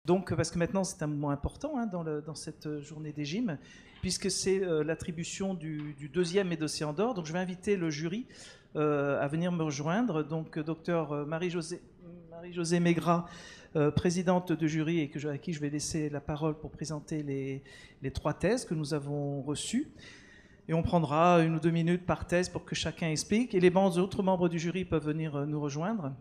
Donc, parce que maintenant c'est un moment important hein, dans cette journée des gym, puisque c'est l'attribution du deuxième Médocéan d'or. Donc je vais inviter le jury à venir me rejoindre. Donc docteur Marie-Josée Maigrat, présidente de jury et à qui je vais laisser la parole pour présenter les 3 thèses que nous avons reçues. Et on prendra 1 ou 2 minutes par thèse pour que chacun explique. Et les autres membres du jury peuvent venir nous rejoindre.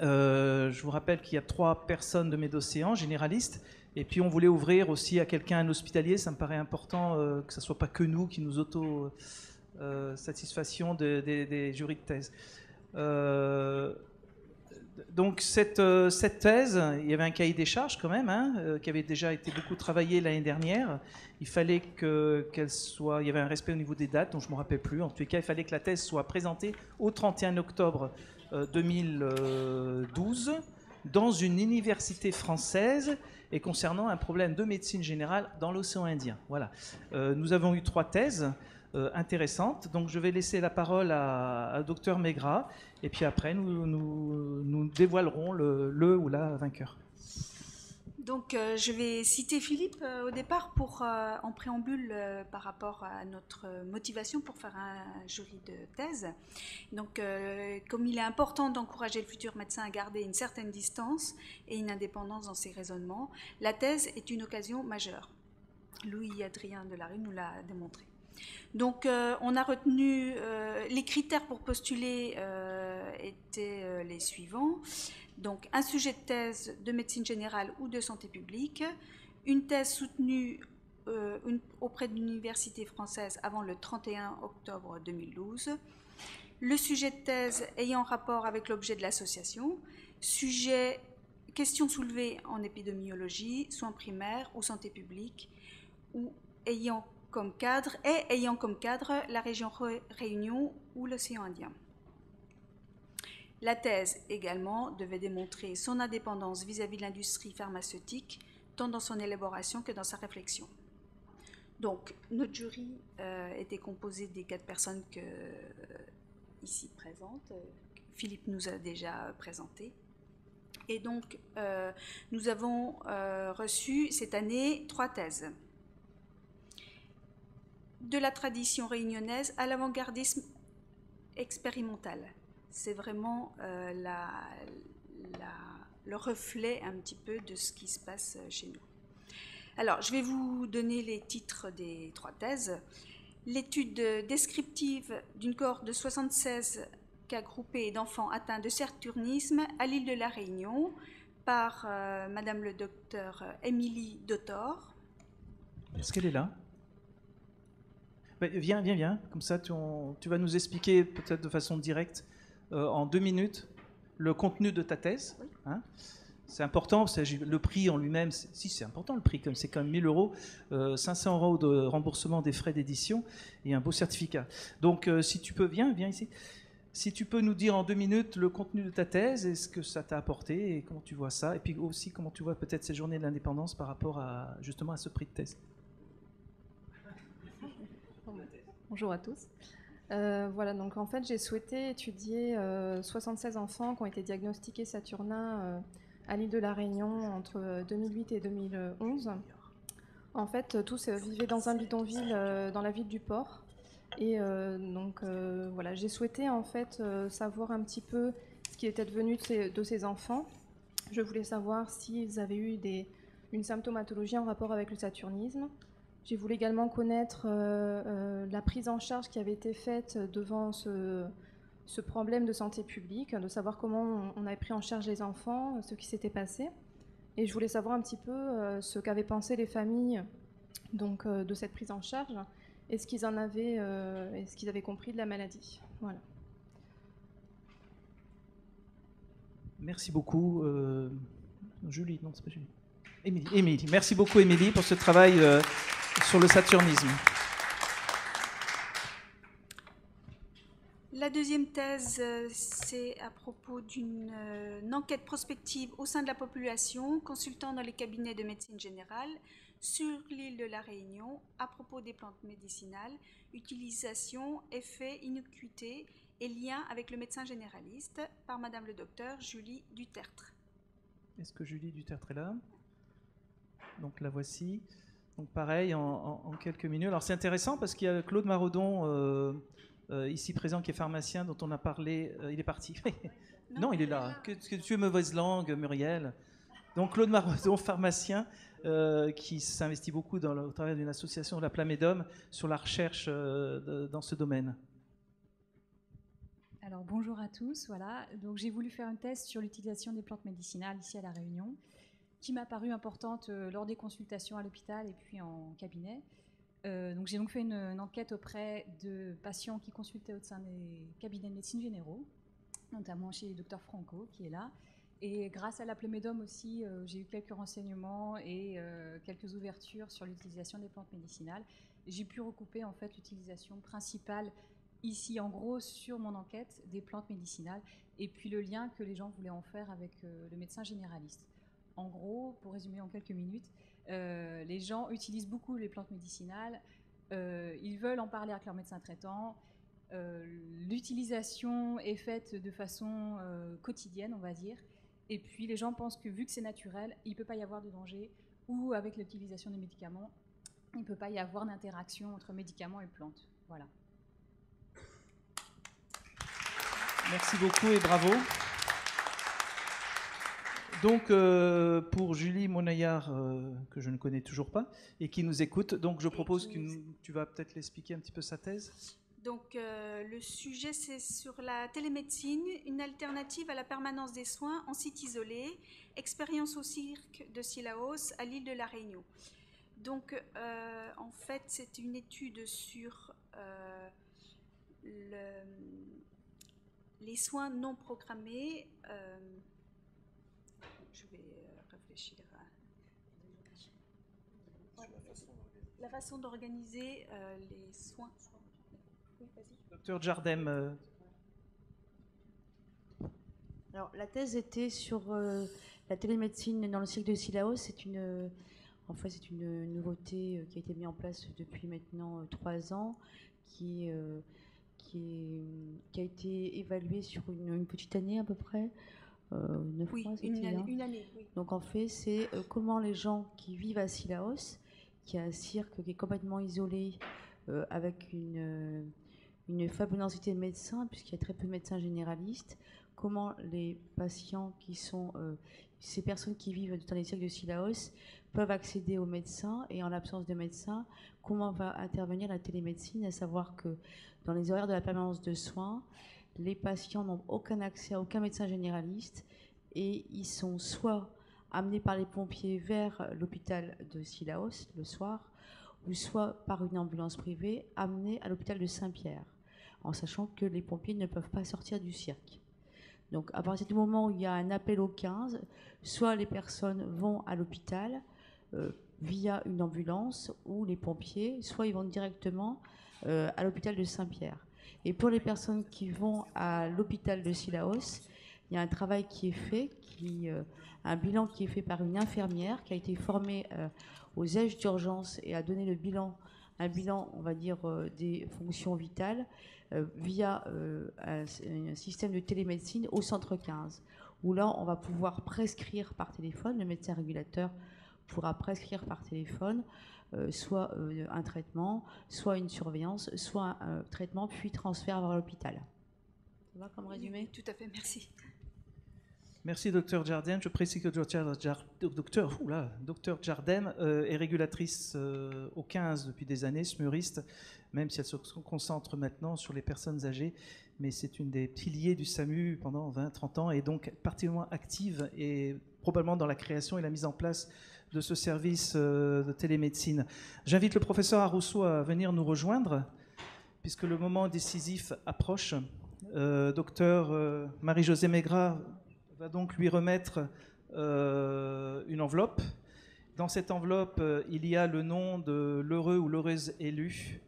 Je vous rappelle qu'il y a 3 personnes de Médocéan, généralistes, et puis on voulait ouvrir aussi à quelqu'un, un hospitalier. Ça me paraît important que ce ne soit pas que nous qui nous auto-satisfassions des jurys de thèse. Donc cette thèse, il y avait un cahier des charges quand même, qui avait déjà été beaucoup travaillé l'année dernière. Il fallait qu'elle soit, il y avait un respect au niveau des dates, dont je ne me rappelle plus. En tout cas, il fallait que la thèse soit présentée au 31 octobre 2012 dans une université française et concernant un problème de médecine générale dans l'océan Indien. Voilà. Nous avons eu 3 thèses intéressantes. Donc je vais laisser la parole à Dr Maigrat et puis après nous dévoilerons le ou la vainqueur. Donc je vais citer Philippe au départ en préambule par rapport à notre motivation pour faire un jury de thèse. Donc comme il est important d'encourager le futur médecin à garder une certaine distance et une indépendance dans ses raisonnements, la thèse est une occasion majeure. Louis-Adrien Delarue nous l'a démontré. Donc on a retenu les critères pour postuler étaient les suivants. Donc un sujet de thèse de médecine générale ou de santé publique, une thèse soutenue auprès d'une université française avant le 31 octobre 2012, le sujet de thèse ayant rapport avec l'objet de l'association, questions soulevées en épidémiologie, soins primaires ou santé publique, ou ayant comme cadre la région Réunion ou l'océan Indien. La thèse également devait démontrer son indépendance vis-à-vis de l'industrie pharmaceutique, tant dans son élaboration que dans sa réflexion. Donc, notre jury était composé des 4 personnes ici présentes. Philippe nous a déjà présenté. Et donc, nous avons reçu cette année 3 thèses. De la tradition réunionnaise à l'avant-gardisme expérimental. C'est vraiment le reflet un petit peu de ce qui se passe chez nous. Alors, je vais vous donner les titres des 3 thèses. L'étude descriptive d'une cohorte de 76 cas groupés d'enfants atteints de saturnisme à l'île de la Réunion par Madame le docteur Émilie Dotor. Est-ce qu'elle est là ? Viens. Comme ça, tu vas nous expliquer peut-être de façon directe, en 2 minutes, le contenu de ta thèse. Oui. Hein, c'est important, le prix en lui-même, c'est important le prix, c'est quand même 1 000 €, 500 € de remboursement des frais d'édition et un beau certificat. Donc si tu peux, viens ici. Si tu peux nous dire en 2 minutes le contenu de ta thèse et ce que ça t'a apporté et comment tu vois ça, et puis aussi comment tu vois peut-être ces journées de l'indépendance par rapport justement à ce prix de thèse. Bonjour à tous. Voilà, donc en fait j'ai souhaité étudier 76 enfants qui ont été diagnostiqués saturnins à l'île de la Réunion entre 2008 et 2011. En fait, tous vivaient dans un bidonville dans la ville du port. Et voilà, j'ai souhaité en fait savoir un petit peu ce qui était devenu de ces enfants. Je voulais savoir s'ils avaient eu une symptomatologie en rapport avec le saturnisme. Je voulais également connaître la prise en charge qui avait été faite devant ce problème de santé publique, de savoir comment on avait pris en charge les enfants, ce qui s'était passé. Et je voulais savoir un petit peu ce qu'avaient pensé les familles donc, de cette prise en charge et ce qu'ils en avaient, et ce qu'ils avaient compris de la maladie. Voilà. Merci beaucoup. Julie, non, c'est pas Julie. Émilie. Merci beaucoup, Émilie, pour ce travail sur le saturnisme. La deuxième thèse, c'est à propos d'une enquête prospective au sein de la population, consultant dans les cabinets de médecine générale sur l'île de la Réunion à propos des plantes médicinales, utilisation, effet, innocuité et lien avec le médecin généraliste par Madame le docteur Julie Dutertre. Est-ce que Julie Dutertre est là ? Donc la voici. Donc pareil, en quelques minutes. Alors c'est intéressant parce qu'il y a Claude Maraudon, ici présent, qui est pharmacien, dont on a parlé. Il est parti. Non, il est là. Que tu es mauvaise langue, Muriel. Donc Claude Maraudon, pharmacien, qui s'investit beaucoup au travers d'une association, la Plamédome, sur la recherche dans ce domaine. Alors bonjour à tous, voilà. Donc j'ai voulu faire une thèse sur l'utilisation des plantes médicinales ici à La Réunion, qui m'a paru importante lors des consultations à l'hôpital et puis en cabinet. Donc j'ai donc fait une enquête auprès de patients qui consultaient au sein des cabinets de médecine généraux, notamment chez le docteur Franco qui est là. Et grâce à la Plamédome aussi, j'ai eu quelques renseignements et quelques ouvertures sur l'utilisation des plantes médicinales. J'ai pu recouper en fait l'utilisation principale ici, en gros, sur mon enquête des plantes médicinales, et puis le lien que les gens voulaient en faire avec le médecin généraliste. En gros, pour résumer en quelques minutes, les gens utilisent beaucoup les plantes médicinales, ils veulent en parler avec leur médecin traitant, l'utilisation est faite de façon quotidienne, on va dire, et puis les gens pensent que vu que c'est naturel, il ne peut pas y avoir de danger, ou avec l'utilisation des médicaments, il ne peut pas y avoir d'interaction entre médicaments et plantes. Voilà. Merci beaucoup et bravo. Donc, pour Julie Monaillard, que je ne connais toujours pas, et qui nous écoute, donc je propose que tu vas peut-être l'expliquer un petit peu sa thèse. Donc, le sujet, c'est sur la télémédecine, une alternative à la permanence des soins en site isolé, expérience au cirque de Cilaos à l'île de La Réunion. Donc, en fait, c'est une étude sur les soins non programmés. Je vais réfléchir à la façon d'organiser les soins. Oui, vas-y. Docteur Jardem. Alors, la thèse était sur la télémédecine dans le cycle de Cilaos. C'est une nouveauté qui a été mise en place depuis maintenant 3 ans, qui a été évaluée sur une petite année à peu près. 9 oui, mois, une année. Oui. Donc en fait, c'est comment les gens qui vivent à Cilaos, qui est un cirque qui est complètement isolé, avec une faible densité de médecins, puisqu'il y a très peu de médecins généralistes, comment les patients qui sont ces personnes qui vivent dans les cirques de Cilaos peuvent accéder aux médecins, et en l'absence de médecins, comment va intervenir la télémédecine, à savoir que dans les horaires de la permanence de soins, les patients n'ont aucun accès à aucun médecin généraliste, et ils sont soit amenés par les pompiers vers l'hôpital de Cilaos le soir, ou soit par une ambulance privée amenés à l'hôpital de Saint-Pierre, en sachant que les pompiers ne peuvent pas sortir du cirque. Donc à partir du moment où il y a un appel au 15, soit les personnes vont à l'hôpital via une ambulance, ou les pompiers, soit ils vont directement à l'hôpital de Saint-Pierre. Et pour les personnes qui vont à l'hôpital de Cilaos, il y a un travail qui est fait, un bilan qui est fait par une infirmière qui a été formée aux aides d'urgence et a donné un bilan, on va dire, des fonctions vitales via un système de télémédecine au centre 15, où là, on va pouvoir prescrire par téléphone, le médecin régulateur pourra prescrire par téléphone soit un traitement, soit une surveillance, soit un traitement, puis transfert vers l'hôpital. Ça va comme résumé ? Oui, tout à fait, merci. Merci, docteur Jardem. Je précise que docteur Jardem est régulatrice au 15 depuis des années, SMURiste, même si elle se concentre maintenant sur les personnes âgées. Mais c'est une des piliers du SAMU pendant 20-30 ans, et donc particulièrement active, et probablement dans la création et la mise en place de ce service de télémédecine. J'invite le professeur Arrousseau à venir nous rejoindre, puisque le moment décisif approche. Docteur Marie-Josée Maigrat va donc lui remettre une enveloppe. Dans cette enveloppe, il y a le nom de l'heureux ou l'heureuse élue